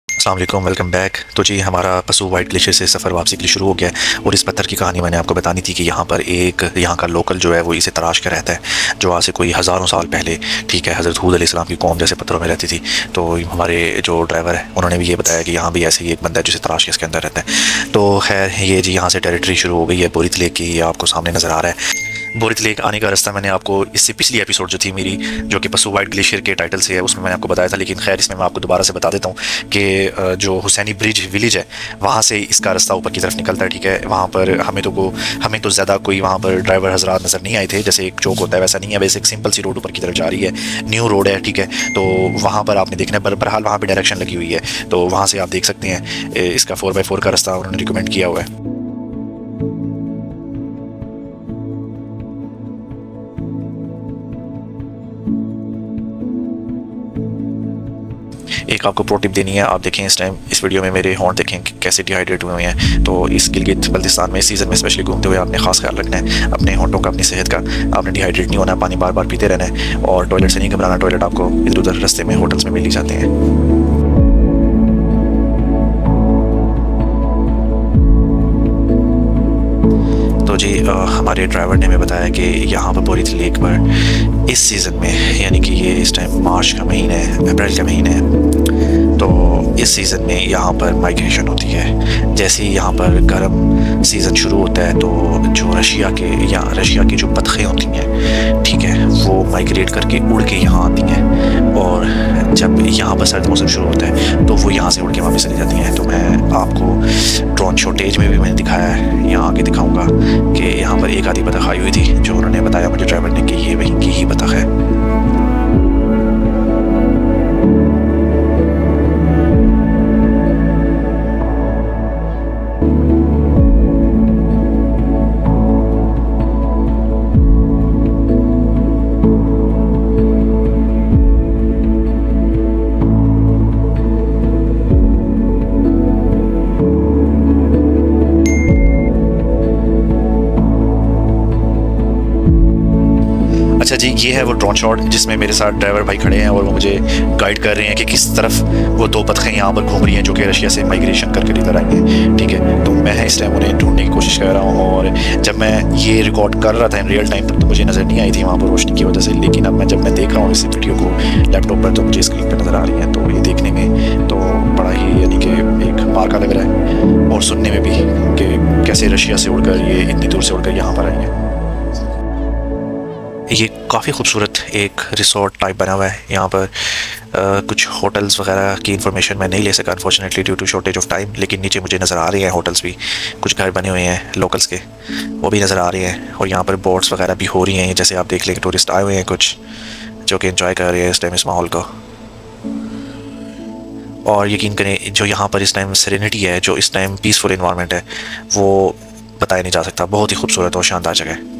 अस्सलाम वालेकुम, welcome back. तो जी हमारा पशु वाइट ग्लेशियर से सफ़र वापसी के लिए शुरू हो गया है और इस पत्थर की कहानी मैंने आपको बतानी थी कि यहाँ पर एक यहाँ का लोकल जो है वो इसे तराश कर रहता है, जो आज से कोई हज़ारों साल पहले, ठीक है, हज़रत हूद अलैहिस्सलाम की कौम जैसे पत्थरों में रहती थी। तो हमारे जो ड्राइवर है उन्होंने भी ये बताया कि यहाँ भी ऐसे ही एक बंदा है जिसे तराश के इसके अंदर रहता है। तो खैर ये जी यहाँ से टेरिटरी शुरू हो गई है बोरित लेक की, ये आपको सामने नज़र आ रहा है। बोरित लेक आने का रास्ता मैंने आपको इससे पिछली एपिसोड जो थी मेरी, जो कि पशु वाइट ग्लेशियर के टाइटल से है, उसमें मैंने आपको बताया था। लेकिन खैर इसमें मैं आपको दोबारा से बता देता हूँ कि जो हुसैनी ब्रिज विलेज है वहाँ से इसका रास्ता ऊपर की तरफ निकलता है, ठीक है। वहाँ पर हमें तो ज़्यादा कोई वहाँ पर ड्राइवर हजरात नज़र नहीं आए थे, जैसे एक चौक होता है वैसा नहीं है, वैसे एक सिंपल सी रोड ऊपर की तरफ जा रही है, न्यू रोड है, ठीक है। तो वहाँ पर आपने देखना है, बहरहाल वहाँ पर डायरेक्शन लगी हुई है, तो वहाँ से आप देख सकते हैं इसका 4x4 का रास्ता उन्होंने रिकमेंड किया हुआ है। एक आपको प्रो टिप देनी है, आप देखें इस टाइम इस वीडियो में मेरे हॉर्न देखें कि कैसे डिहाइड्रेट हुए हैं। तो इस गिलगित बल्तिस्तान में इस सीज़न में स्पेशली घूमते हुए आपने खास ख्याल रखना है अपने होंठों का, अपनी सेहत का। आपने डिहाइड्रेट नहीं होना, पानी बार बार पीते रहना है और टॉयलेट से नहीं घबराना। टॉयलेट आपको इधर उधर रास्ते में होटल्स में मिल ही जाते हैं। तो जी हमारे ड्राइवर ने हमें बताया कि यहाँ पर बोरित लेक पर इस सीज़न में, यानी कि ये इस टाइम मार्च का महीना है, अप्रैल का महीना है, तो इस सीज़न में यहाँ पर माइग्रेशन होती है। जैसे ही यहाँ पर गर्म सीज़न शुरू होता है तो जो रशिया की जो बतखें होती हैं, ठीक है, वो माइग्रेट करके उड़ के यहाँ आती हैं और जब यहाँ पर सर्द मौसम शुरू होता है तो वो यहाँ से उड़ के वापस चली जाती हैं। तो मैं आपको ड्रोन शॉटेज में भी मैंने दिखाया है, यहाँ आगे दिखाऊँगा कि यहाँ पर एक आधी बतख आई हुई थी, जो उन्होंने बताया मुझे ड्राइवर ने कि ये वहीं की ही बतख है। अच्छा जी, ये है वो ड्रोन शॉट जिसमें मेरे साथ ड्राइवर भाई खड़े हैं और वो मुझे गाइड कर रहे हैं कि किस तरफ वो दो बतखें यहाँ पर घूम रही हैं जो कि रशिया से माइग्रेशन करके इधर आई हैं, ठीक है। तो मैं इस टाइम उन्हें ढूंढने की कोशिश कर रहा हूँ और जब मैं ये रिकॉर्ड कर रहा था इन रियल टाइम तब तो मुझे नज़र नहीं आई थी वहाँ पर रोशनी की वजह से, लेकिन अब जब मैं देख रहा हूँ इस वीडियो को लैपटॉप पर तो मुझे स्क्रीन पर नज़र आ रही है। तो ये देखने में तो बड़ा ही यानी कि एक मार्का लग रहा है और सुनने में भी कि कैसे रशिया से उड़कर ये इतनी दूर से उड़कर यहाँ पर आई हैं। ये काफ़ी खूबसूरत एक रिसोर्ट टाइप बना हुआ है। यहाँ पर कुछ होटल्स वगैरह की इन्फॉर्मेशन मैं नहीं ले सका unfortunately due to shortage of time, लेकिन नीचे मुझे नज़र आ रहे हैं होटल्स भी, कुछ घर बने हुए हैं लोकल्स के, वो भी नज़र आ रहे हैं। और यहाँ पर बोट्स वगैरह भी हो रही हैं, जैसे आप देख लें टूरिस्ट आए हुए हैं कुछ जो कि एंजॉय कर रहे हैं इस टाइम इस माहौल को। और यकीन करें जो यहाँ पर इस टाइम सेरेनिटी है, जो इस टाइम पीसफुल इन्वायरमेंट है, वो बताया नहीं जा सकता। बहुत ही खूबसूरत और शानदार जगह है।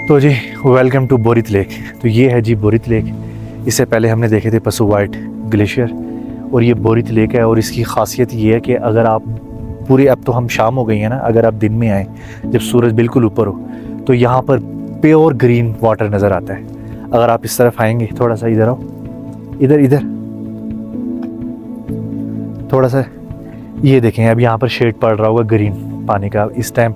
तो जी वेलकम टू बोरित लेक। तो ये है जी बोरित लेक। इससे पहले हमने देखे थे पशु वाइट ग्लेशियर और ये बोरित लेक है। और इसकी खासियत ये है कि अगर आप पूरी, अब तो हम शाम हो गई है ना, अगर आप दिन में आए जब सूरज बिल्कुल ऊपर हो तो यहाँ पर प्योर ग्रीन वाटर नज़र आता है। अगर आप इस तरफ आएंगे, थोड़ा सा इधर आओ, इधर इधर थोड़ा सा, ये देखें अब यहाँ पर शेड पड़ रहा होगा ग्रीन पानी का। इस टाइम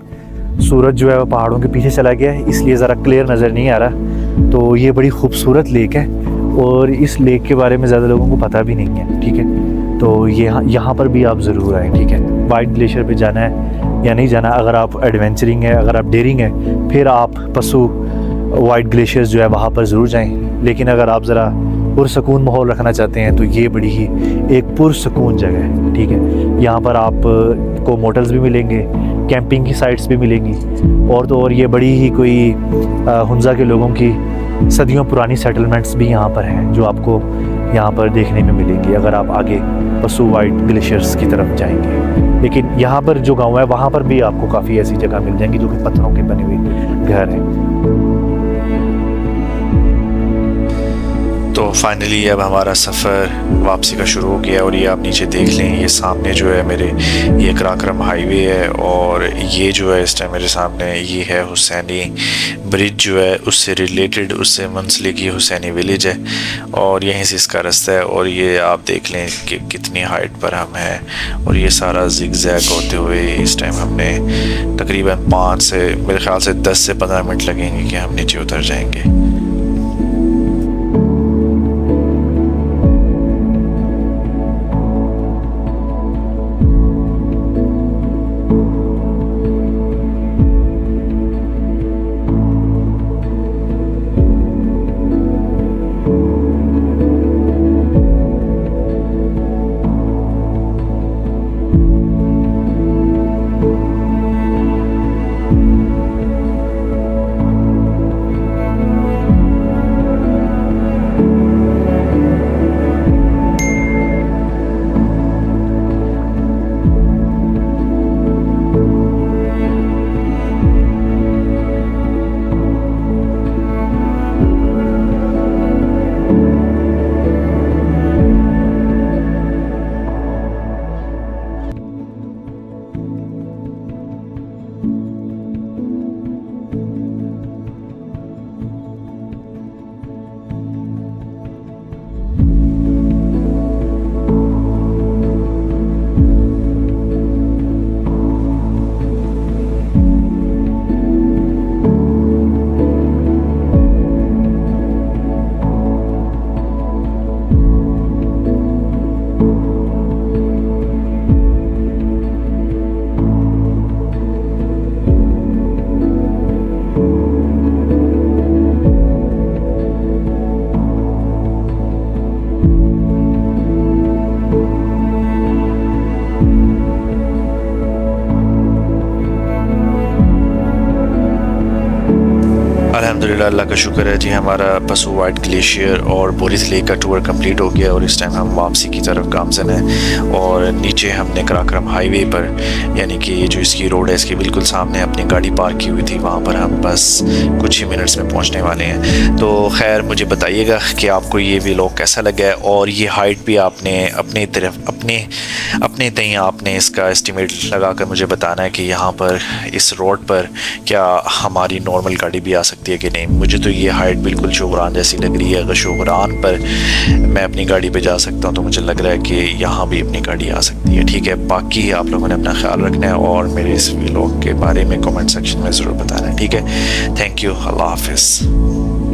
सूरज जो है वो पहाड़ों के पीछे चला गया है, इसलिए ज़रा क्लियर नज़र नहीं आ रहा। तो ये बड़ी खूबसूरत लेक है और इस लेक के बारे में ज़्यादा लोगों को पता भी नहीं है, ठीक है। तो यहाँ पर भी आप ज़रूर आएँ, ठीक है। वाइट ग्लेशियर पे जाना है या नहीं जाना, अगर आप एडवेंचरिंग है, अगर आप डेयरिंग है, फिर आप पशु वाइट ग्लेशियर्स जो है वहाँ पर ज़रूर जाएँ। लेकिन अगर आप ज़रा पुरसकून माहौल रखना चाहते हैं तो ये बड़ी ही एक पुरसकून जगह है, ठीक है। यहाँ पर आप को मोटल्स भी मिलेंगे, कैंपिंग की साइट्स भी मिलेंगी, और तो और ये बड़ी ही कोई हुंजा के लोगों की सदियों पुरानी सेटलमेंट्स भी यहाँ पर हैं जो आपको यहाँ पर देखने में मिलेंगी अगर आप आगे पशु वाइट ग्लेशियर्स की तरफ जाएंगे। लेकिन यहाँ पर जो गांव है वहाँ पर भी आपको काफ़ी ऐसी जगह मिल जाएंगी जो कि पत्थरों के बने हुए घर हैं। तो फाइनली अब हमारा सफ़र वापसी का शुरू हो गया और ये आप नीचे देख लें, ये सामने जो है मेरे ये कराक्रम हाईवे है और ये जो है इस टाइम मेरे सामने ये है हुसैनी ब्रिज जो है उससे रिलेटेड, उससे मुंसलिक ये हुसैनी विलेज है और यहीं से इसका रास्ता है। और ये आप देख लें कि कितनी हाइट पर हम हैं और ये सारा जिगजैग होते हुए इस टाइम हमने तकरीबन 5 से मेरे ख़्याल से 10 से 15 मिनट लगेंगे कि हम नीचे उतर जाएंगे। अल्हम्दुलिल्लाह, अल्लाह का शुक्र है जी, हमारा पशु वाइट ग्लेशियर और बोरिस लेक का टूर कंप्लीट हो गया और इस टाइम हम वापसी की तरफ गामजन हैं। और नीचे हमने कराक्रम हाईवे पर, यानी कि जो इसकी रोड है इसके बिल्कुल सामने अपनी गाड़ी पार्क की हुई थी, वहाँ पर हम बस कुछ ही मिनट्स में पहुँचने वाले हैं। तो खैर मुझे बताइएगा कि आपको ये व्लॉग कैसा लगा है और ये हाइट भी आपने अपनी तरफ अपने तय आपने इसका एस्टिमेट लगा कर मुझे बताना है कि यहाँ पर इस रोड पर क्या हमारी नॉर्मल गाड़ी भी आ सकती है कि नहीं। मुझे तो ये हाइट बिल्कुल शोगरान जैसी लग रही है। अगर शोगरान पर मैं अपनी गाड़ी पे जा सकता हूँ तो मुझे लग रहा है कि यहाँ भी अपनी गाड़ी आ सकती है। ठीक है, बाकी आप लोगों ने अपना ख्याल रखना है और मेरे इस व्लॉग के बारे में कमेंट सेक्शन में ज़रूर बताना है। ठीक है, थैंक यू, अल्लाह हाफिज़।